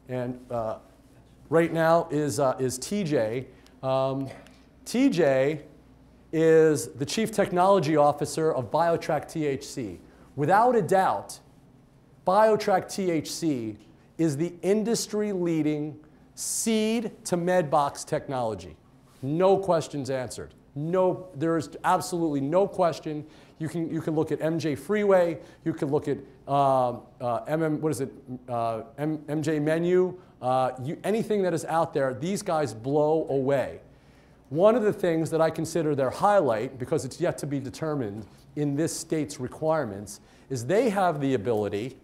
And right now is TJ. TJ is the Chief Technology Officer of Biotrack THC. Without a doubt, Biotrack THC is the industry-leading seed to med box technology. No questions answered. No, there is absolutely no question. You can look at MJ Freeway. You can look at MJ Menu. Anything that is out there, these guys blow away. One of the things that I consider their highlight, because it's yet to be determined in this state's requirements, is they have the ability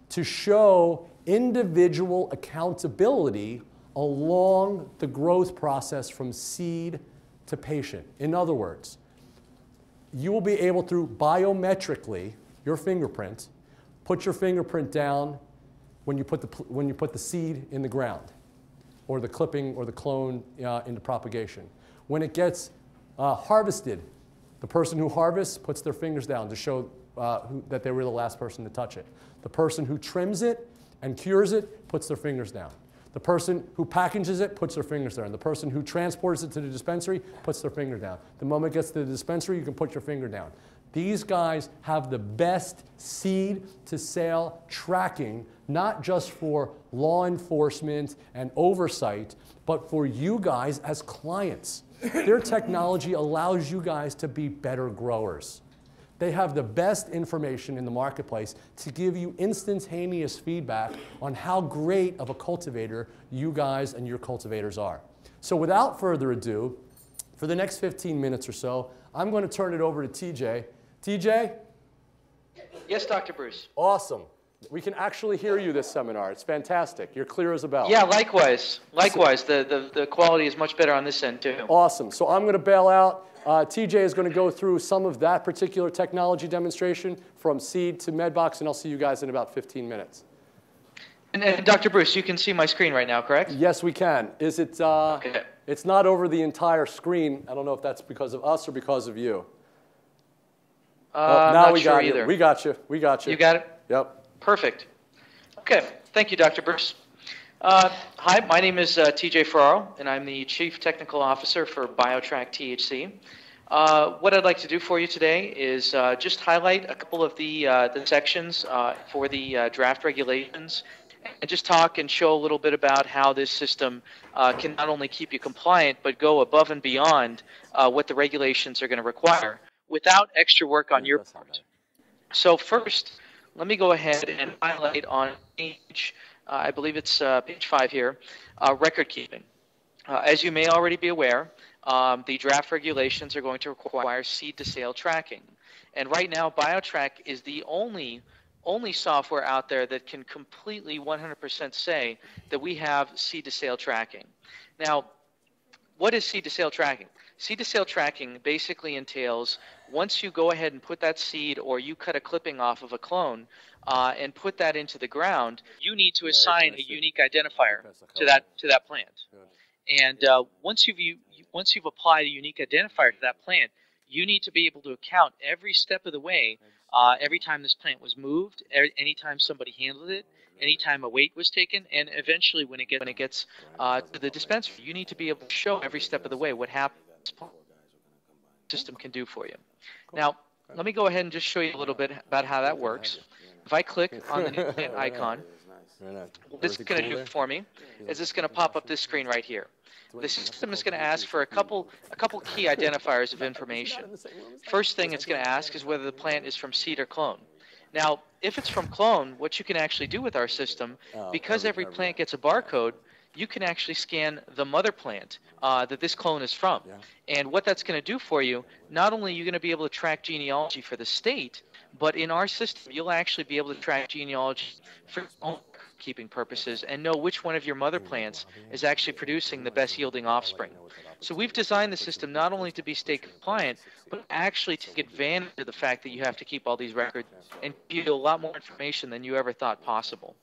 to show individual accountability along the growth process from seed to patient. In other words, you will be able to biometrically, your fingerprint, put your fingerprint down when you put the seed in the ground, or the clipping or the clone into propagation. When it gets harvested, the person who harvests puts their fingers down to show that they were the last person to touch it. The person who trims it and cures it puts their fingers down. The person who packages it puts their fingers there. And the person who transports it to the dispensary puts their finger down. The moment it gets to the dispensary, you can put your finger down. These guys have the best seed to sale tracking, not just for law enforcement and oversight, but for you guys as clients. Their technology allows you guys to be better growers. They have the best information in the marketplace to give you instantaneous feedback on how great of a cultivator you guys and your cultivators are. So without further ado, for the next 15 minutes or so, I'm going to turn it over to TJ. TJ? Yes, Dr. Bruce. Awesome. We can actually hear you this seminar. It's fantastic. You're clear as a bell. Yeah, likewise. Likewise. The quality is much better on this end, too. Awesome. So I'm going to bail out. TJ is going to go through some of that particular technology demonstration from seed to medbox, and I'll see you guys in about 15 minutes. And Dr. Bruce, you can see my screen right now, correct? Yes, we can. Is it? Okay. It's not over the entire screen. I don't know if that's because of us or because of you. Now not we sure got either. you. We got you. We got you. You got it? Yep. Perfect. Okay. Thank you, Dr. Bruce. Hi, my name is TJ Ferraro, and I'm the Chief Technical Officer for Biotrack THC. What I'd like to do for you today is just highlight a couple of the sections for the draft regulations, and just talk and show a little bit about how this system can not only keep you compliant, but go above and beyond what the regulations are going to require without extra work on your part. So first, let me go ahead and highlight on page, I believe it's page 5 here, record keeping. As you may already be aware, the draft regulations are going to require seed-to-sale tracking. And right now, Biotrack is the only software out there that can completely 100% say that we have seed-to-sale tracking. Now, what is seed-to-sale tracking? Seed-to-sale tracking basically entails once you go ahead and put that seed, or you cut a clipping off of a clone and put that into the ground, you need to assign a unique identifier to that plant. And once you've applied a unique identifier to that plant, you need to be able to account every step of the way, every time this plant was moved, anytime somebody handled it, anytime a weight was taken, and eventually when it gets to the dispensary, you need to be able to show every step of the way what happens. The system can do for you. Now, let me go ahead and just show you a little bit about how that works. If I click on the new plant icon, what this is going to do for me is it's going to pop up this screen right here. The system is going to ask for a couple key identifiers of information. First thing it's going to ask is whether the plant is from seed or clone. Now, if it's from clone, what you can actually do with our system, because every plant gets a barcode, you can actually scan the mother plant that this clone is from. And what that's going to do for you, not only are you going to be able to track genealogy for the state, but in our system, you'll actually be able to track genealogy for your own keeping purposes and know which one of your mother plants is actually producing the best yielding offspring. So we've designed the system not only to be state compliant, but actually take advantage of the fact that you have to keep all these records and give you a lot more information than you ever thought possible.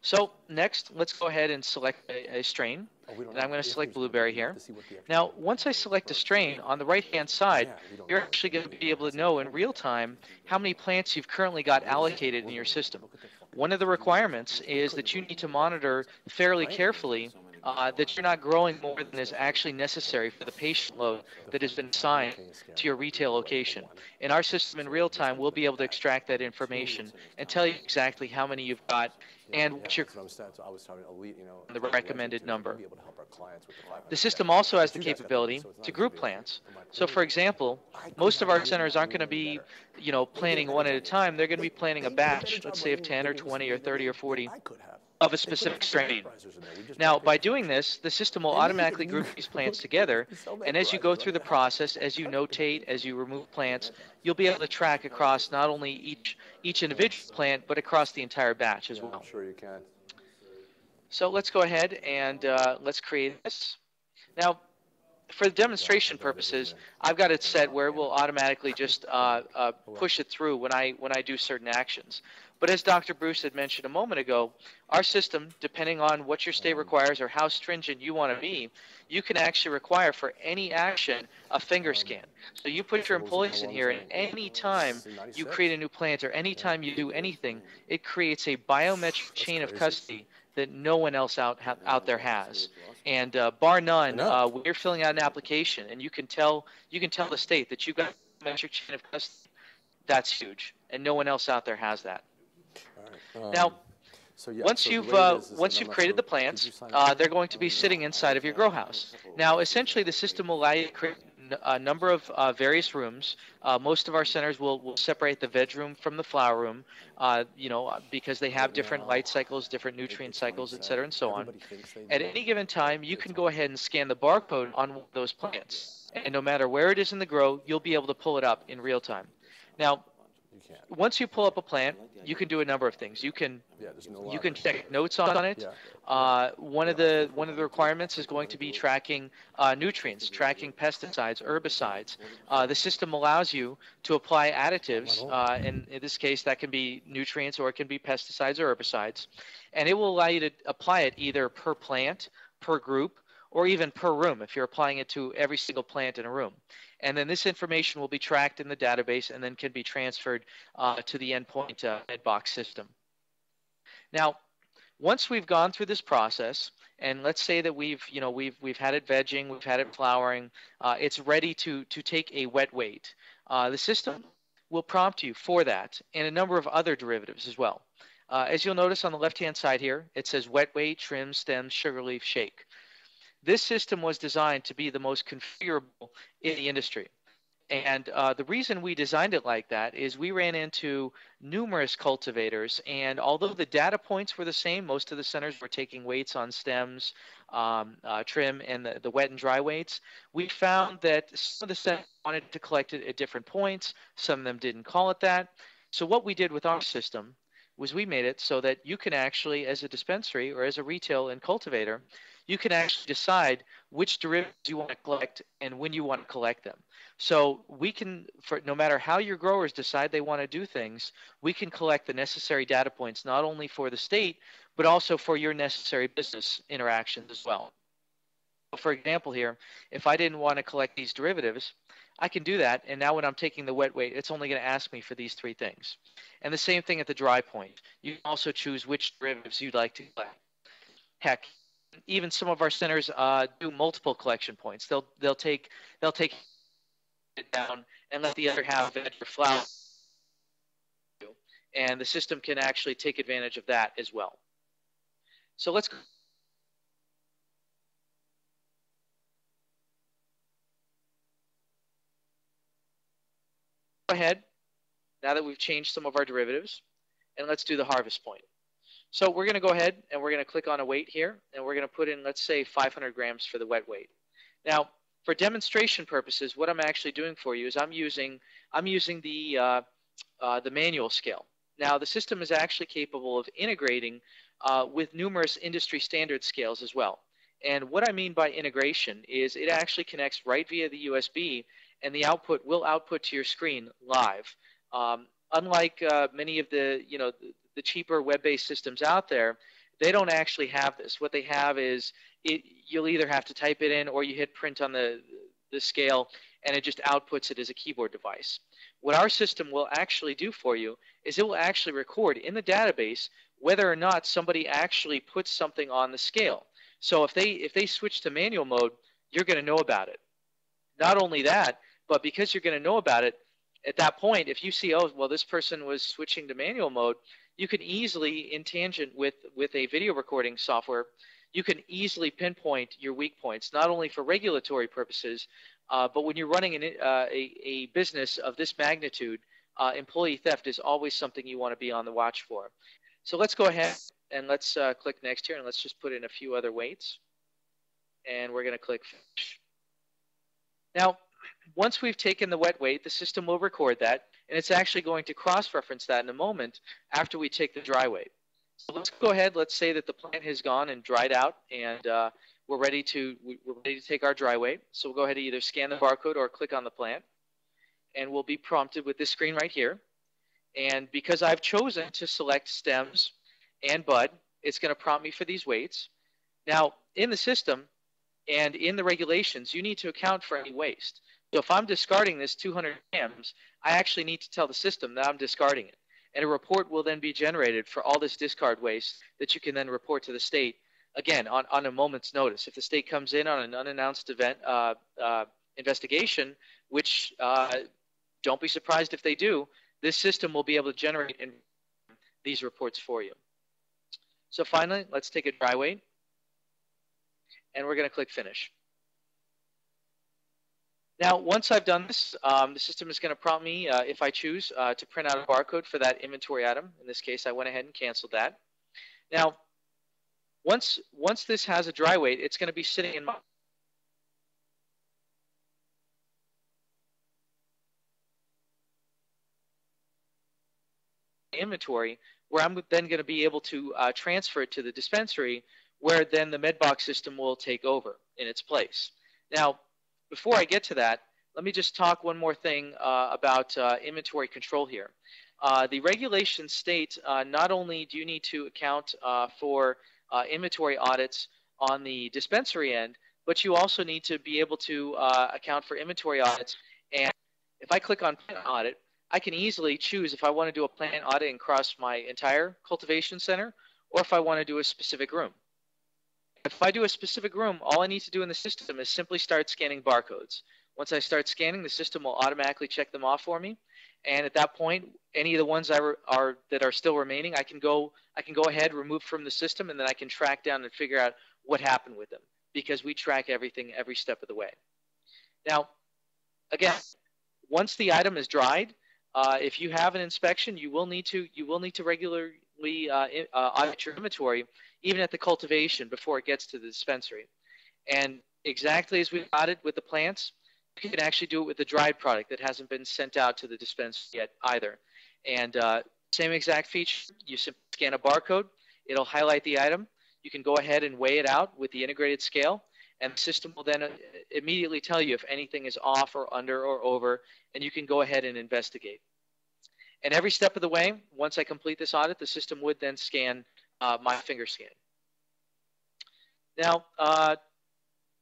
So next, let's go ahead and select a strain, and I'm going to select blueberry here. Now, once I select a strain, on the right-hand side, you're actually going to be able to know in real time how many plants you've currently got allocated in your system. one of the requirements is that you need to monitor fairly carefully that you're not growing more than is actually necessary for the patient load that has been assigned to your retail location. In our system in real time, we'll be able to extract that information and tell you exactly how many you've got and what your the recommended number. The system also has the capability to group plants. So for example, most of our centers aren't going to be, planting one at a time. They're going to be planting a batch, let's say of 10 or 20 or 30 or 40 of a specific strain. Now, by doing this, the system will automatically group these plants together, and as you go through the process, as you notate, as you remove plants, you'll be able to track across not only each individual plant, but across the entire batch as well. I'm sure you can. So let's go ahead and let's create this. Now, for demonstration purposes, I've got it set where it will automatically just push it through when I do certain actions. But as Dr. Bruce had mentioned a moment ago, our system, depending on what your state requires or how stringent you want to be, you can actually require for any action a finger scan. So you put your employees in here, and any time you create a new plant or any time you do anything, it creates a biometric chain of custody that no one else out there has. And bar none, when you're filling out an application and you can tell the state that you've got a biometric chain of custody, that's huge, and no one else out there has that. Now, once you've created the plants, they're going to be sitting inside of your grow house. Now, essentially, the system will allow you to create a number of various rooms. Most of our centers will separate the veg room from the flower room, because they have different light cycles, different nutrient cycles, et cetera, and so on. At any given time, you can go ahead and scan the barcode on one of those plants, and no matter where it is in the grow, you'll be able to pull it up in real time. Now, once you pull up a plant, you can do a number of things. You can check notes on it. One of the requirements is going to be tracking nutrients, tracking pesticides, herbicides. The system allows you to apply additives. In this case, that can be nutrients or it can be pesticides or herbicides, and it will allow you to apply it either per plant, per group, or even per room if you're applying it to every single plant in a room. And then this information will be tracked in the database and then can be transferred to the endpoint Medbox system. Now, once we've gone through this process, and let's say that we've had it vegging, we've had it flowering, it's ready to take a wet weight. The system will prompt you for that and a number of other derivatives as well. As you'll notice on the left-hand side here, it says wet weight, trim, stem, sugar leaf, shake. This system was designed to be the most configurable in the industry. And the reason we designed it like that is we ran into numerous cultivators, and although the data points were the same, most of the centers were taking weights on stems, trim, and the wet and dry weights. We found that some of the centers wanted to collect it at different points. Some of them didn't call it that. So what we did with our system was we made it so that you can actually, as a dispensary or as a retail and cultivator, you can actually decide which derivatives you want to collect and when you want to collect them. So we can, no matter how your growers decide they want to do things, we can collect the necessary data points not only for the state, but also for your necessary business interactions as well. For example here, if I didn't want to collect these derivatives, I can do that, and now when I'm taking the wet weight, it's only going to ask me for these three things. And the same thing at the dry point. You can also choose which derivatives you'd like to collect. Heck, even some of our centers do multiple collection points. They'll take it down and let the other half veg or flower, and the system can actually take advantage of that as well. So let's go ahead, now that we've changed some of our derivatives, and let's do the harvest point. So we're going to go ahead and we're going to click on a weight here, and we're going to put in, let's say, 500 grams for the wet weight. Now, for demonstration purposes, what I'm actually doing for you is I'm using the manual scale. Now, the system is actually capable of integrating with numerous industry standard scales as well. And what I mean by integration is it actually connects right via the USB, and the output will output to your screen live. Unlike many of the cheaper web-based systems out there, they don't actually have this. What they have is you'll either have to type it in or you hit print on the the scale, and it just outputs it as a keyboard device. What our system will actually do for you is it will actually record in the database whether or not somebody actually puts something on the scale. So if they switch to manual mode, you're going to know about it. Not only that, but because you're going to know about it, at that point, if you see, oh, well, this person was switching to manual mode, you can easily, in tangent with a video recording software, you can easily pinpoint your weak points, not only for regulatory purposes, but when you're running a business of this magnitude, employee theft is always something you want to be on the watch for. So let's go ahead and let's click next here, and let's just put in a few other weights. And we're going to click finish. Now, once we've taken the wet weight, the system will record that, and it's actually going to cross-reference that in a moment after we take the dry weight. So let's go ahead. Let's say that the plant has gone and dried out, and we're ready to take our dry weight. So we'll go ahead and either scan the barcode or click on the plant, and we'll be prompted with this screen right here. And because I've chosen to select stems and bud, it's going to prompt me for these weights. Now, in the system and in the regulations, you need to account for any waste. So if I'm discarding this 200 grams, I actually need to tell the system that I'm discarding it. And a report will then be generated for all this discard waste that you can then report to the state, again, on a moment's notice. If the state comes in on an unannounced event investigation, which don't be surprised if they do, this system will be able to generate these reports for you. So finally, let's take a dry weight, and we're going to click Finish. Now, once I've done this, the system is going to prompt me, if I choose, to print out a barcode for that inventory item. In this case, I went ahead and canceled that. Now, once this has a dry weight, it's going to be sitting in my inventory, where I'm then going to be able to transfer it to the dispensary, where then the MedBox system will take over in its place. Now, before I get to that, let me just talk one more thing about inventory control here. The regulations state not only do you need to account for inventory audits on the dispensary end, but you also need to be able to account for inventory audits. And if I click on plant audit, I can easily choose if I want to do a plant audit across my entire cultivation center, or if I want to do a specific room. If I do a specific room, all I need to do in the system is simply start scanning barcodes. Once I start scanning, the system will automatically check them off for me. And at that point, any of the ones that are still remaining, I can go ahead, remove from the system, and then I can track down and figure out what happened with them, because we track everything every step of the way. Now, again, once the item is dried, if you have an inspection, you will need to regularly audit your inventory, even at the cultivation, before it gets to the dispensary. And exactly as we audited with the plants, you can actually do it with the dried product that hasn't been sent out to the dispensary yet either. And same exact feature, you simply scan a barcode, it'll highlight the item, you can go ahead and weigh it out with the integrated scale, and the system will then immediately tell you if anything is off or under or over, and you can go ahead and investigate. And every step of the way, once I complete this audit, the system would then scan my finger scan. Now,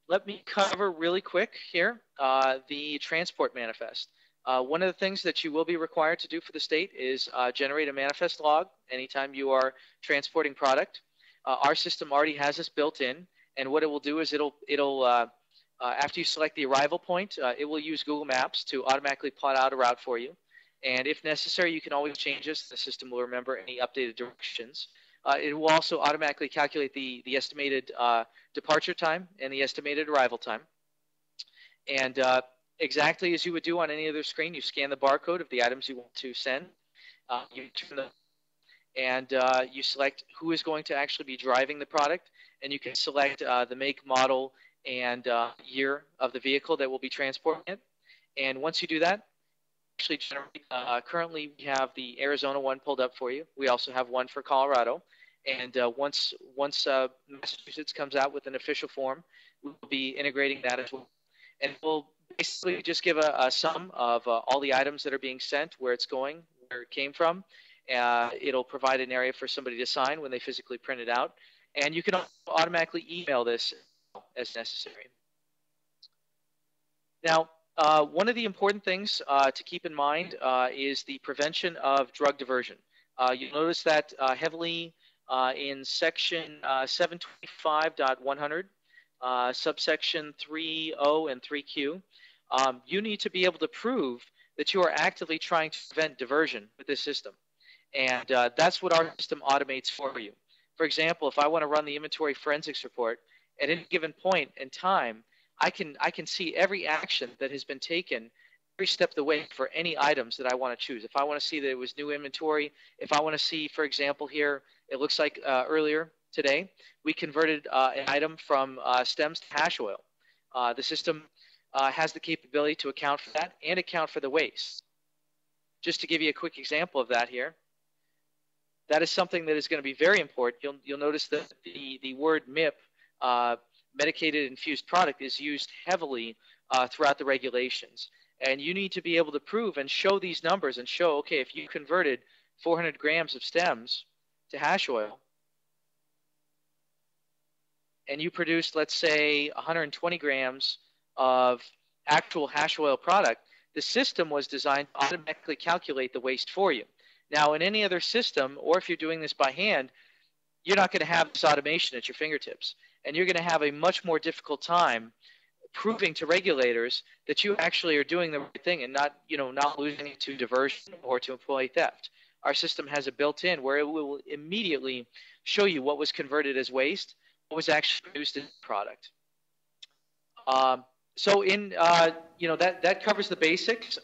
let me cover really quick here the transport manifest. One of the things that you will be required to do for the state is generate a manifest log anytime you are transporting product. Our system already has this built in, and what it will do is after you select the arrival point, it will use Google Maps to automatically plot out a route for you. And if necessary, you can always change this. The system will remember any updated directions. It will also automatically calculate the estimated departure time and the estimated arrival time. And exactly as you would do on any other screen, you scan the barcode of the items you want to send. You turn them, and you select who is going to actually be driving the product. And you can select the make, model, and year of the vehicle that will be transporting it. And once you do that, actually generate, currently we have the Arizona one pulled up for you. We also have one for Colorado. And once Massachusetts comes out with an official form, we'll be integrating that as well. And we'll basically just give a sum of all the items that are being sent, where it's going, where it came from. It'll provide an area for somebody to sign when they physically print it out. And you can automatically email this as necessary. Now, one of the important things to keep in mind is the prevention of drug diversion. You'll notice that heavily in section 725.100, subsection 3.0 and 3Q, you need to be able to prove that you are actively trying to prevent diversion with this system. And that's what our system automates for you. For example, if I want to run the inventory forensics report at any given point in time, I can see every action that has been taken every step of the way for any items that I want to choose. If I want to see that it was new inventory, if I want to see, for example, here, it looks like earlier today, we converted an item from stems to hash oil. The system has the capability to account for that and account for the waste. Just to give you a quick example of that here, that is something that is going to be very important. You'll notice that the word MIP, medicated infused product, is used heavily throughout the regulations. And you need to be able to prove and show these numbers and show, okay, if you converted 400 grams of stems to hash oil and you produced, let's say, 120 grams of actual hash oil product, the system was designed to automatically calculate the waste for you. Now, in any other system, or if you're doing this by hand, you're not going to have this automation at your fingertips. And you're going to have a much more difficult time proving to regulators that you actually are doing the right thing and not losing it to diversion or to employee theft. Our system has a built-in where it will immediately show you what was converted as waste, what was actually produced as a product. So in that covers the basics.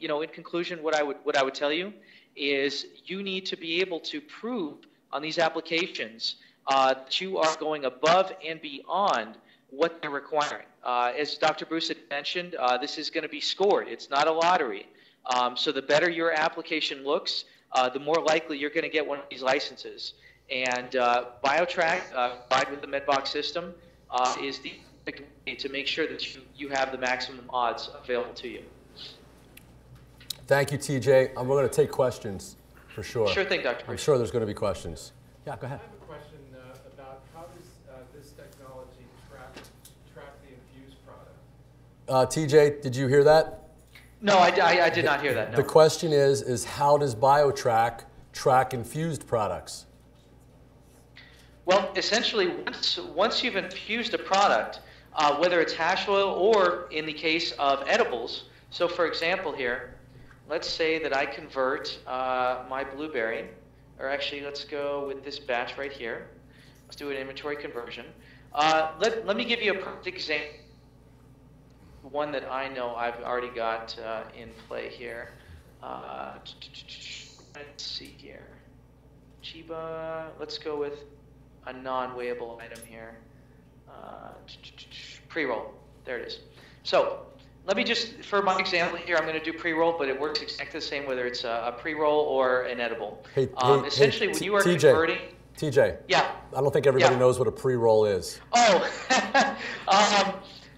In conclusion, what I would tell you is you need to be able to prove on these applications that you are going above and beyond what they're requiring. As Dr. Bruce had mentioned, this is going to be scored. It's not a lottery. So the better your application looks, the more likely you're going to get one of these licenses. And Biotrack, combined with the MedBox system, is the way to make sure that you have the maximum odds available to you. Thank you, TJ. We're going to take questions for sure. Sure thing, Dr. Bruce. I'm sure there's going to be questions. Yeah, go ahead. I have a question about how does this technology track the infused product? TJ, did you hear that? No, I did not hear that, no. The question is how does Biotrack track infused products? Well, essentially, once you've infused a product, whether it's hash oil or in the case of edibles, so for example here, let's say that I convert my blueberry, or actually let's go with this batch right here. Let's do an inventory conversion. Let me give you a perfect example, one that I know I've already got in play here. Let's see here. Chiba, let's go with a non-weighable item here. Pre-roll, there it is. So let me just, for my example here, I'm going to do pre-roll, but it works exactly the same whether it's a pre-roll or an edible. Essentially, when you are TJ, converting... TJ, yeah. I don't think everybody knows what a pre-roll is. Oh,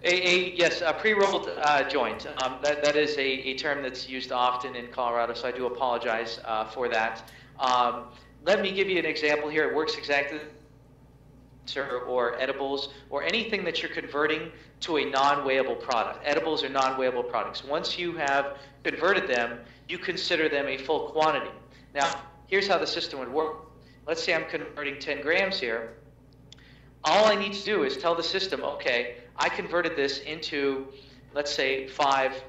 yes, a pre-rolled joint. That is a term that's used often in Colorado, so I do apologize for that. Let me give you an example here. It works exactly or edibles or anything that you're converting to a non-weighable product. Edibles are non-weighable products. Once you have converted them, you consider them a full quantity. Now, here's how the system would work. Let's say I'm converting 10 grams here. All I need to do is tell the system, okay, I converted this into, let's say, five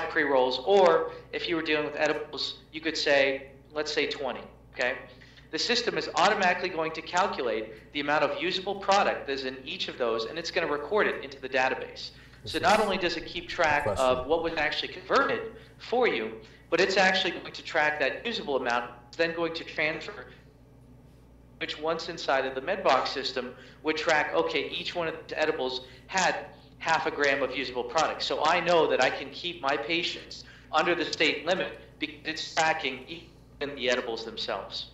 pre-rolls, or if you were dealing with edibles, you could say, let's say 20, okay? The system is automatically going to calculate the amount of usable product that's in each of those, and it's going to record it into the database. So not only does it keep track of what was actually converted for you, but it's actually going to track that usable amount, it's then going to transfer, which once inside of the MedBox system would track, okay, each one of the edibles had half a gram of usable product. So I know that I can keep my patients under the state limit because it's tracking even the edibles themselves.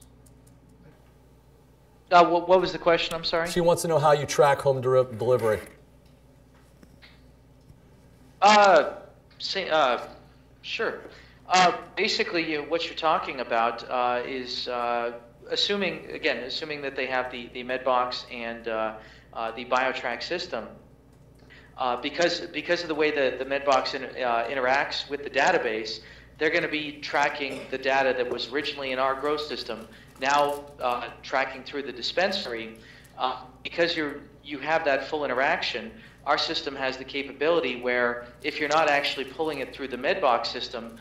What was the question? I'm sorry. She wants to know how you track home delivery. Sure. Basically, what you're talking about is assuming that they have the MedBox and the Biotrack system. Because of the way the Medbox interacts with the database, they're going to be tracking the data that was originally in our grow system, now tracking through the dispensary. Because you have that full interaction, our system has the capability where if you're not actually pulling it through the Medbox system,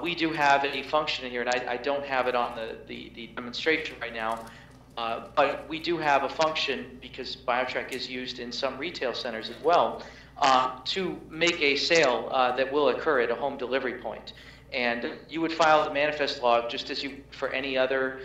we do have a function in here, and I don't have it on the demonstration right now, but we do have a function, because Biotrack is used in some retail centers as well, to make a sale that will occur at a home delivery point. And you would file the manifest log just as you for any other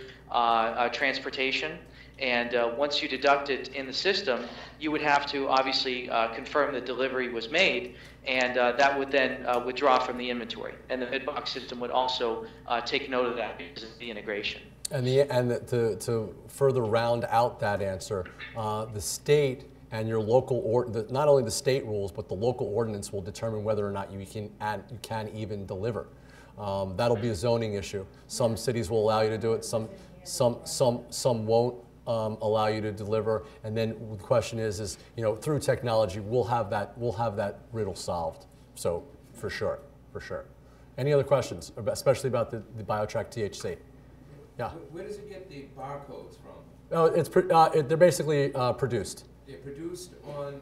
transportation. And once you deduct it in the system, you would have to obviously confirm the delivery was made, and that would then withdraw from the inventory. And the Medbox system would also take note of that because of the integration. And to further round out that answer, the state and your local not only the state rules, but the local ordinance will determine whether or not you can even deliver. That'll be a zoning issue. Some cities will allow you to do it. Some won't allow you to deliver. And then the question is through technology we'll have that riddle solved. So for sure. Any other questions, especially about the Biotrack THC? Yeah. Where does it get the barcodes from? Oh, they're basically produced. They're produced on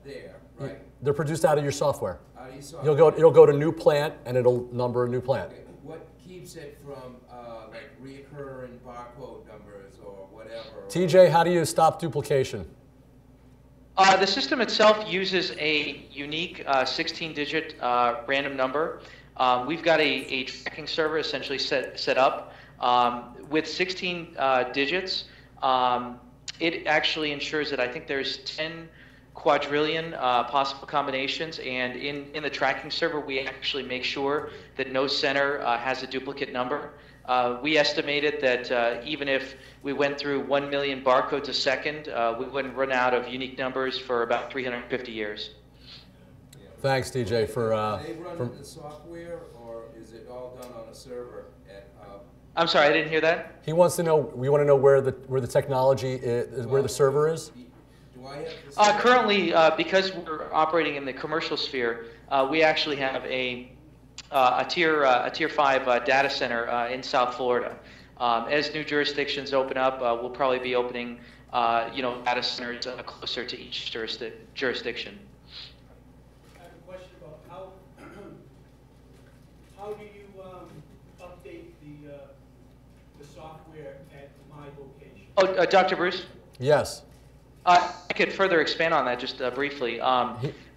there, right? They're produced out of your software. Out of your software. It'll go to new plant, and it'll number a new plant. Okay. What keeps it from like reoccurring barcode numbers or whatever? TJ, how do you stop duplication? The system itself uses a unique 16-digit random number. We've got a tracking server essentially set up with 16 digits. It actually ensures that I think there's 10 quadrillion possible combinations, and in the tracking server we actually make sure that no center has a duplicate number. We estimated that even if we went through 1 million barcodes a second, we wouldn't run out of unique numbers for about 350 years. Thanks, DJ, for... They run the software, or is it all done on a server at... I'm sorry, I didn't hear that. He wants to know. We want to know where the technology is, where the server is. Do I have the currently, because we're operating in the commercial sphere, we actually have a tier 5 data center in South Florida. As new jurisdictions open up, we'll probably be opening data centers closer to each jurisdiction. I have a question about how do you update the software at my location? Oh, Dr. Bruce? Yes. I could further expand on that just briefly.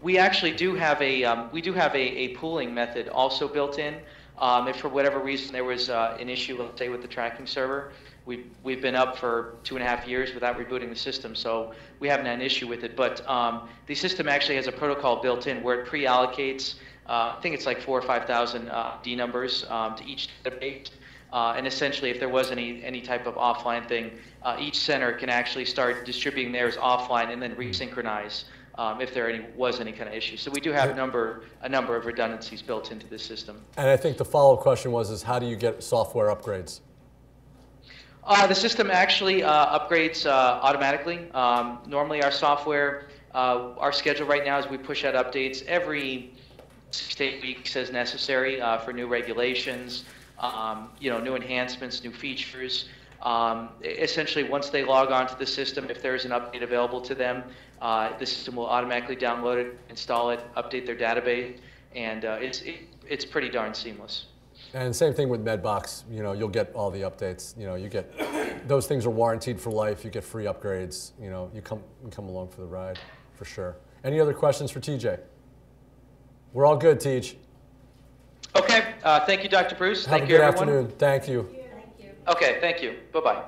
We actually do have a pooling method also built in. If for whatever reason there was an issue, let's say with the tracking server, we've been up for 2.5 years without rebooting the system, so we haven't had an issue with it. But the system actually has a protocol built in where it pre-allocates, I think it's like 4,000 or 5,000 D numbers to each database. And essentially, if there was any type of offline thing, each center can actually start distributing theirs offline and then resynchronize if there was any kind of issue. So we do have a number of redundancies built into this system. And I think the follow-up question was how do you get software upgrades? The system actually upgrades automatically. Normally, our software, our schedule right now is we push out updates every 6 to 8 weeks as necessary for new regulations. New enhancements, new features. Essentially, once they log on to the system, if there's an update available to them, the system will automatically download it, install it, update their database, and it's pretty darn seamless. And same thing with Medbox. You'll get all the updates. You get those things are warranted for life. You get free upgrades. You come along for the ride, for sure. Any other questions for TJ? We're all good, Tej. Okay, thank you, Dr. Bruce. Have a good afternoon. Thank you. Okay, thank you. Bye-bye.